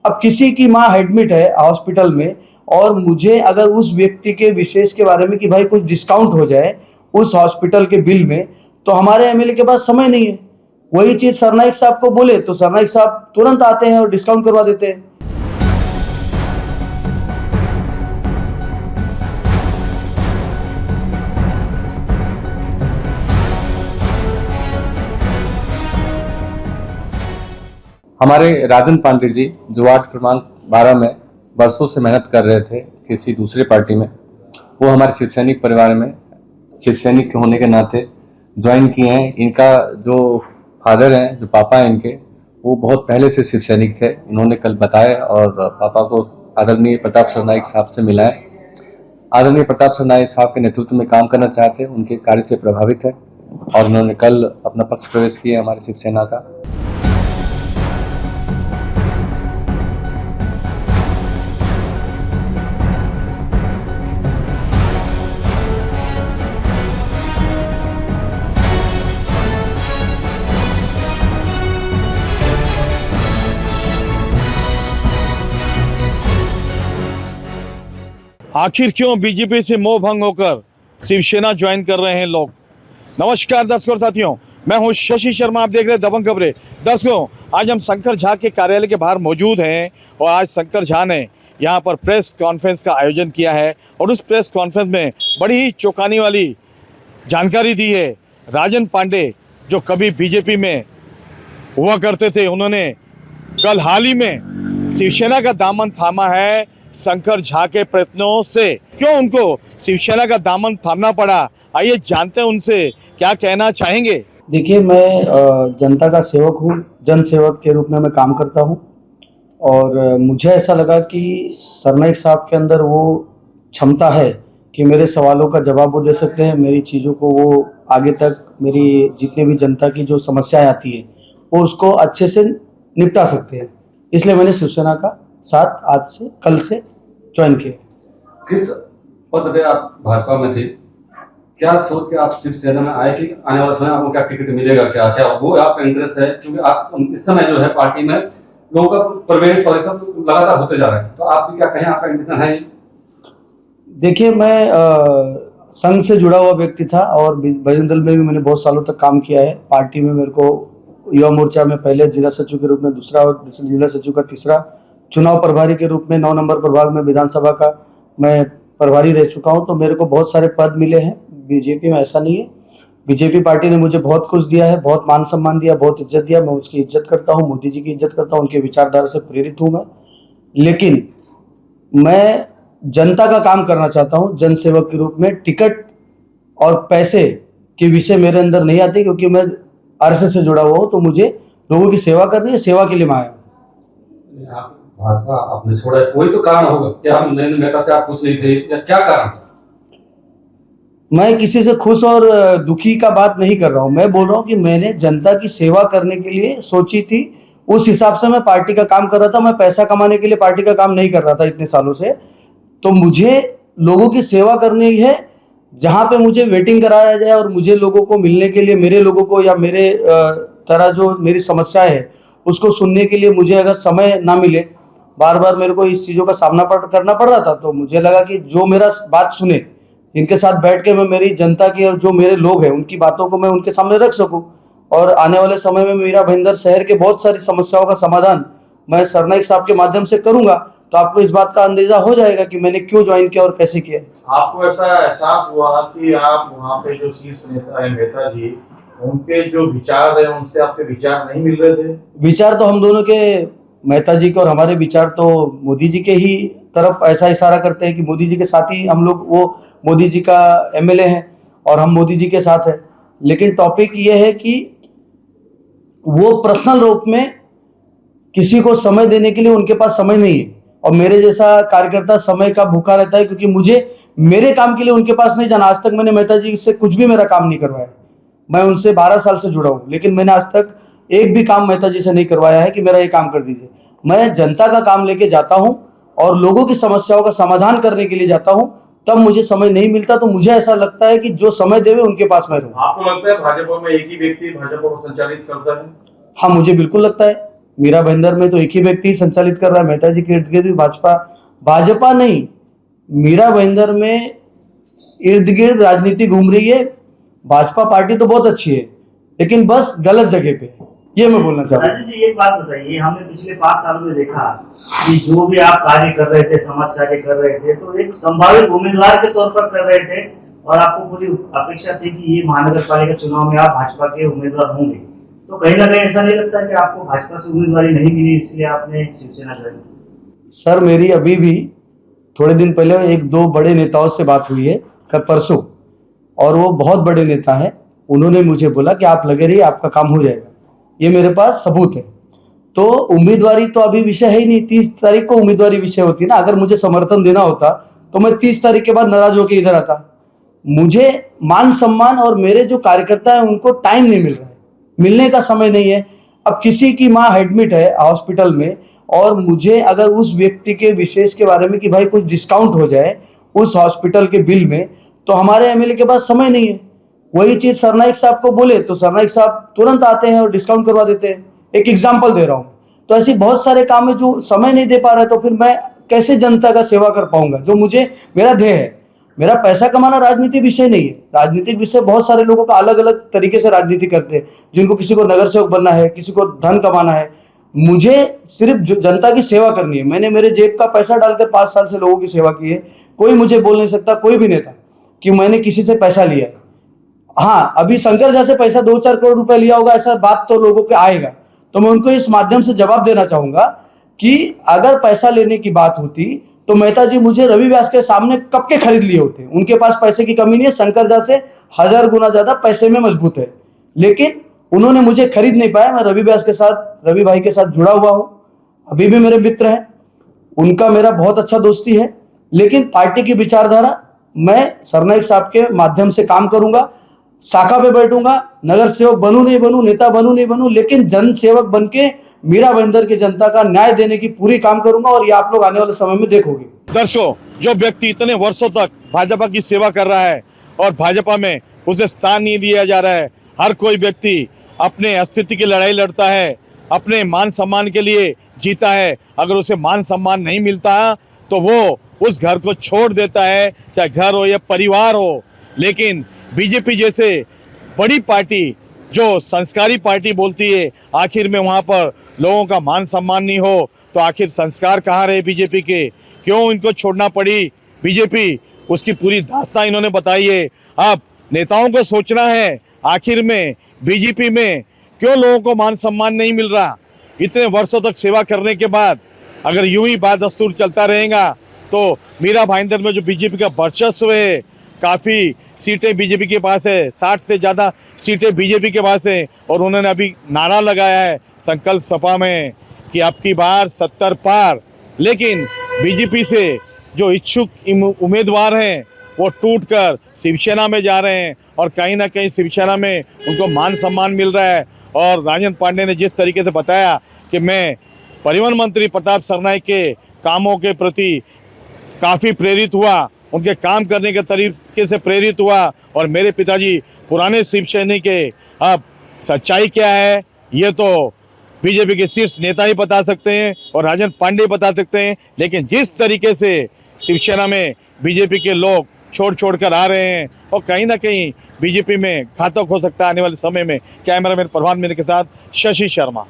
अब किसी की माँ एडमिट है हॉस्पिटल में और मुझे अगर उस व्यक्ति के विशेष के बारे में कि भाई कुछ डिस्काउंट हो जाए उस हॉस्पिटल के बिल में, तो हमारे एमएलए के पास समय नहीं है। वही चीज सरनाइक साहब को बोले तो सरनाइक साहब तुरंत आते हैं और डिस्काउंट करवा देते हैं। हमारे राजन पांडे जी जो वार्ड क्रमांक 12 में बरसों से मेहनत कर रहे थे किसी दूसरे पार्टी में, वो हमारे शिव सैनिक परिवार में शिव सैनिक होने के नाते ज्वाइन किए हैं। इनका जो फादर हैं, जो पापा हैं इनके, वो बहुत पहले से शिव सैनिक थे। इन्होंने कल बताया और पापा को आदरणीय प्रताप सरनाइक साहब से मिला है। आदरणीय प्रताप सरनाइक साहब के नेतृत्व में काम करना चाहते हैं, उनके कार्य से प्रभावित है और उन्होंने कल अपना पक्ष प्रवेश किया हमारे शिवसेना का। आखिर क्यों बीजेपी से मोह भंग होकर शिवसेना ज्वाइन कर रहे हैं लोग। नमस्कार दर्शकों और साथियों, मैं हूं शशि शर्मा, आप देख रहे हैं दबंग खबरें। दर्शकों, आज हम शंकर झा के कार्यालय के बाहर मौजूद हैं और आज शंकर झा ने यहां पर प्रेस कॉन्फ्रेंस का आयोजन किया है और उस प्रेस कॉन्फ्रेंस में बड़ी ही चौंकाने वाली जानकारी दी है। राजन पांडे जो कभी बीजेपी में हुआ करते थे, उन्होंने कल हाल ही में शिवसेना का दामन थामा है शंकर झा के प्रयत्नों से। क्यों उनको शिवसेना का दामन थामना पड़ा, आइए जानते हैं उनसे क्या कहना चाहेंगे। देखिए, मैं जनता का सेवक हूँ, जन सेवक के रूप में मैं काम करता हूँ और मुझे ऐसा लगा कि सरनाइक साहब के अंदर वो क्षमता है कि मेरे सवालों का जवाब वो दे सकते हैं, मेरी चीज़ों को वो आगे तक, मेरी जितने भी जनता की जो समस्याएं आती है वो उसको अच्छे से निपटा सकते हैं। इसलिए मैंने शिवसेना का साथ आज से, कल से ज्वाइन किया। किस पद पे आप भाजपा में थे, क्या सोच के आप शिवसेना में आए कि आने वाला समय आपको क्या टिकट मिलेगा, क्या क्या वो आपका इंटरेस्ट है? क्योंकि आप इस समय जो है पार्टी में लोगों का प्रवेश और सब लगातार होते जा रहा है, तो आप भी क्या कहें, आपका इंटेंशन है? देखिए, मैं संघ से जुड़ा हुआ व्यक्ति था और बजरंग दल में भी मैंने बहुत सालों तक काम किया है। पार्टी में मेरे को युवा मोर्चा में पहले जिला सचिव के रूप में दूसरा और जिला सचिव का तीसरा, चुनाव प्रभारी के रूप में 9 नंबर प्रभाग में विधानसभा का मैं प्रभारी रह चुका हूं। तो मेरे को बहुत सारे पद मिले हैं बीजेपी में, ऐसा नहीं है। बीजेपी पार्टी ने मुझे बहुत कुछ दिया है, बहुत मान सम्मान दिया, बहुत इज्जत दिया। मैं उसकी इज्जत करता हूं, मोदी जी की इज्जत करता हूं, उनके विचारधारा से प्रेरित हूं मैं। लेकिन मैं जनता का काम करना चाहता हूं जन सेवक के रूप में। टिकट और पैसे के विषय मेरे अंदर नहीं आते, क्योंकि मैं आरएसएस से जुड़ा हुआ हूँ। तो मुझे लोगों की सेवा करनी है, सेवा के लिए मैं आया हूँ। भाजपा आपने छोड़ा है, कोई तो कारण होगा। क्या नरेंद्र मेहता से आप खुश नहीं थे या क्या कारण? मैं किसी से खुश और दुखी का बात नहीं कर रहा हूं। मैं बोल रहा हूं कि मैंने जनता की सेवा करने के लिए सोची थी, उस हिसाब से मैं पार्टी का काम कर रहा था। मैं पैसा कमाने के लिए पार्टी का काम नहीं कर रहा था इतने सालों से। तो मुझे लोगों की सेवा करनी है, जहां पे मुझे वेटिंग कराया जाए और मुझे लोगों को मिलने के लिए, मेरे लोगों को या मेरे तरह जो मेरी समस्या है उसको सुनने के लिए मुझे अगर समय ना मिले, बार बार मेरे को इस चीज़ों का सामना करना पड़ रहा था। तो मुझे लगा कि जो मेरा बात सुने, जिनके साथ बैठ के मैं मेरी जनता की और जो मेरे लोग हैं उनकी बातों को मैं उनके सामने रख सकूं और आने वाले समय में मेरा भाईंदर शहर के बहुत सारी समस्याओं का समाधान मैं सरनाइक साहब के माध्यम से करूंगा। तो आपको इस बात का अंदाजा हो जाएगा कि मैंने क्यों ज्वाइन किया और कैसे किया। आपको ऐसा एहसास हुआ कि आप वहाँ पे जो शीर्ष नेता है मेहता जी, उनके जो विचार है उनसे आपके विचार नहीं मिल रहे थे? विचार तो हम दोनों के, मेहता जी के और हमारे विचार तो मोदी जी के ही तरफ ऐसा इशारा करते हैं कि मोदी जी के साथ ही हम लोग, वो मोदी जी का एमएलए हैं और हम मोदी जी के साथ हैं। लेकिन टॉपिक ये है कि वो पर्सनल रूप में किसी को समय देने के लिए उनके पास समय नहीं है और मेरे जैसा कार्यकर्ता समय का भूखा रहता है, क्योंकि मुझे मेरे काम के लिए उनके पास नहीं जाना। आज तक मैंने मेहता जी से कुछ भी मेरा काम नहीं करवाया। मैं उनसे 12 साल से जुड़ा हूँ, लेकिन मैंने आज तक एक भी काम मेहता जी से नहीं करवाया है कि मेरा ये काम कर दीजिए। मैं जनता का काम लेके जाता हूं और लोगों की समस्याओं का समाधान करने के लिए जाता हूं, तब मुझे समय नहीं मिलता। तो मुझे ऐसा लगता है कि जो समय देवे उनके पास मैं रहूं। आपको लगता है भाजपा में एक ही व्यक्ति भाजपा को संचालित करता है? हाँ, मुझे बिल्कुल लगता है। मीरा भाईंदर में तो एक ही व्यक्ति संचालित कर रहा है, मेहता जी के इर्द गिर्द भी भाजपा नहीं, मीरा भाईंदर में इर्द गिर्द राजनीति घूम रही है। भाजपा पार्टी तो बहुत अच्छी है, लेकिन बस गलत जगह पे है, ये मैं बोलना चाहता हूँ। राजन जी, एक बात बताइए, हमने पिछले 5 सालों में देखा कि जो भी आप कार्य कर रहे थे, समाज कार्य कर रहे थे, तो एक संभावित उम्मीदवार के तौर पर कर रहे थे और आपको पूरी अपेक्षा थी कि ये महानगर पालिका चुनाव में आप भाजपा के उम्मीदवार होंगे। तो कहीं ना कहीं ऐसा नहीं लगता कि आपको भाजपा से उम्मीदवारी नहीं मिली, इसलिए आपने शिवसेना ज्वाइन की? सर, मेरी अभी भी थोड़े दिन पहले 1-2 बड़े नेताओं से बात हुई है, कल परसों, और वो बहुत बड़े नेता हैं। उन्होंने मुझे बोला कि आप लगे रहिए, आपका काम हो जाएगा। ये मेरे पास सबूत है। तो उम्मीदवारी तो अभी विषय है ही नहीं। 30 तारीख को उम्मीदवारी विषय होती है ना। अगर मुझे समर्थन देना होता तो मैं 30 तारीख के बाद नाराज होकर इधर आता। मुझे मान सम्मान और मेरे जो कार्यकर्ता है उनको टाइम नहीं मिल रहा है, मिलने का समय नहीं है। अब किसी की माँ एडमिट है हॉस्पिटल में और मुझे अगर उस व्यक्ति के विशेष के बारे में कि भाई कुछ डिस्काउंट हो जाए उस हॉस्पिटल के बिल में, तो हमारे एमएलए के पास समय नहीं है। वही चीज सरनाइक साहब को बोले तो सरनाइक साहब तुरंत आते हैं और डिस्काउंट करवा देते हैं। एक एग्जाम्पल दे रहा हूँ। तो ऐसे बहुत सारे काम है जो समय नहीं दे पा रहे, तो फिर मैं कैसे जनता का सेवा कर पाऊंगा, जो मुझे मेरा ध्येय है। मेरा पैसा कमाना राजनीतिक विषय नहीं है। राजनीतिक विषय बहुत सारे लोगों का अलग अलग तरीके से राजनीति करते हैं, जिनको किसी को नगर सेवक बनना है, किसी को धन कमाना है। मुझे सिर्फ जनता की सेवा करनी है। मैंने मेरे जेब का पैसा डालकर 5 साल से लोगों की सेवा की है। कोई मुझे बोल नहीं सकता, कोई भी नेता, कि मैंने किसी से पैसा लिया। हाँ, अभी शंकर जैसे पैसा 2-4 करोड़ रुपए लिया होगा, ऐसा बात तो लोगों के आएगा। तो मैं उनको इस माध्यम से जवाब देना चाहूंगा कि अगर पैसा लेने की बात होती तो मेहता जी मुझे रवि व्यास के सामने कब के खरीद लिए होते। उनके पास पैसे की कमी नहीं है, शंकर जा से 1000 गुना ज्यादा पैसे में मजबूत है, लेकिन उन्होंने मुझे खरीद नहीं पाया। मैं रवि व्यास के साथ, रवि भाई के साथ जुड़ा हुआ हूं, अभी भी मेरे मित्र हैं, उनका मेरा बहुत अच्छा दोस्ती है। लेकिन पार्टी की विचारधारा, मैं सरनाइक साहब के माध्यम से काम करूंगा, शाखा पे बैठूंगा, नगर सेवक बनूं नहीं बनूं, नेता बनूं नहीं बनूं, लेकिन जन सेवक बन के मीरा भाईंदर की जनता का न्याय देने की पूरी काम करूंगा। और ये आप लोग आने वाले समय में देखोगे। दर्शकों, जो व्यक्ति इतने वर्षों तक भाजपा की सेवा कर रहा है और भाजपा में उसे स्थान नहीं दिया जा रहा है, हर कोई व्यक्ति अपने अस्तित्व की लड़ाई लड़ता है, अपने मान सम्मान के लिए जीता है। अगर उसे मान सम्मान नहीं मिलता तो वो उस घर को छोड़ देता है, चाहे घर हो या परिवार हो। लेकिन बीजेपी जैसे बड़ी पार्टी, जो संस्कारी पार्टी बोलती है, आखिर में वहाँ पर लोगों का मान सम्मान नहीं हो तो आखिर संस्कार कहाँ रहे बीजेपी के? क्यों इनको छोड़ना पड़ी बीजेपी? उसकी पूरी दास्तां इन्होंने बताई है। अब नेताओं को सोचना है, आखिर में बीजेपी में क्यों लोगों को मान सम्मान नहीं मिल रहा। इतने वर्षों तक सेवा करने के बाद अगर यूं ही बात दस्तूर चलता रहेगा तो मीरा भाईंदर में जो बीजेपी का वर्चस्व है, काफ़ी सीटें बीजेपी के पास है, 60 से ज़्यादा सीटें बीजेपी के पास है। और उन्होंने अभी नारा लगाया है संकल्प सभा में कि अब की बार 70 पार। लेकिन बीजेपी से जो इच्छुक उम्मीदवार हैं वो टूटकर शिवसेना में जा रहे हैं और कहीं ना कहीं शिवसेना में उनको मान सम्मान मिल रहा है। और राजन पांडे ने जिस तरीके से बताया कि मैं परिवहन मंत्री प्रताप सरनाइक के कामों के प्रति काफ़ी प्रेरित हुआ, उनके काम करने के तरीके से प्रेरित हुआ और मेरे पिताजी पुराने शिव सैनिक के। अब सच्चाई क्या है ये तो बीजेपी के शीर्ष नेता ही बता सकते हैं और राजन पांडे बता सकते हैं। लेकिन जिस तरीके से शिवसेना में बीजेपी के लोग छोड़ कर आ रहे हैं और कहीं ना कहीं बीजेपी में घातक हो सकता है आने वाले समय में। कैमरामैन परवान मेरे के साथ शशि शर्मा।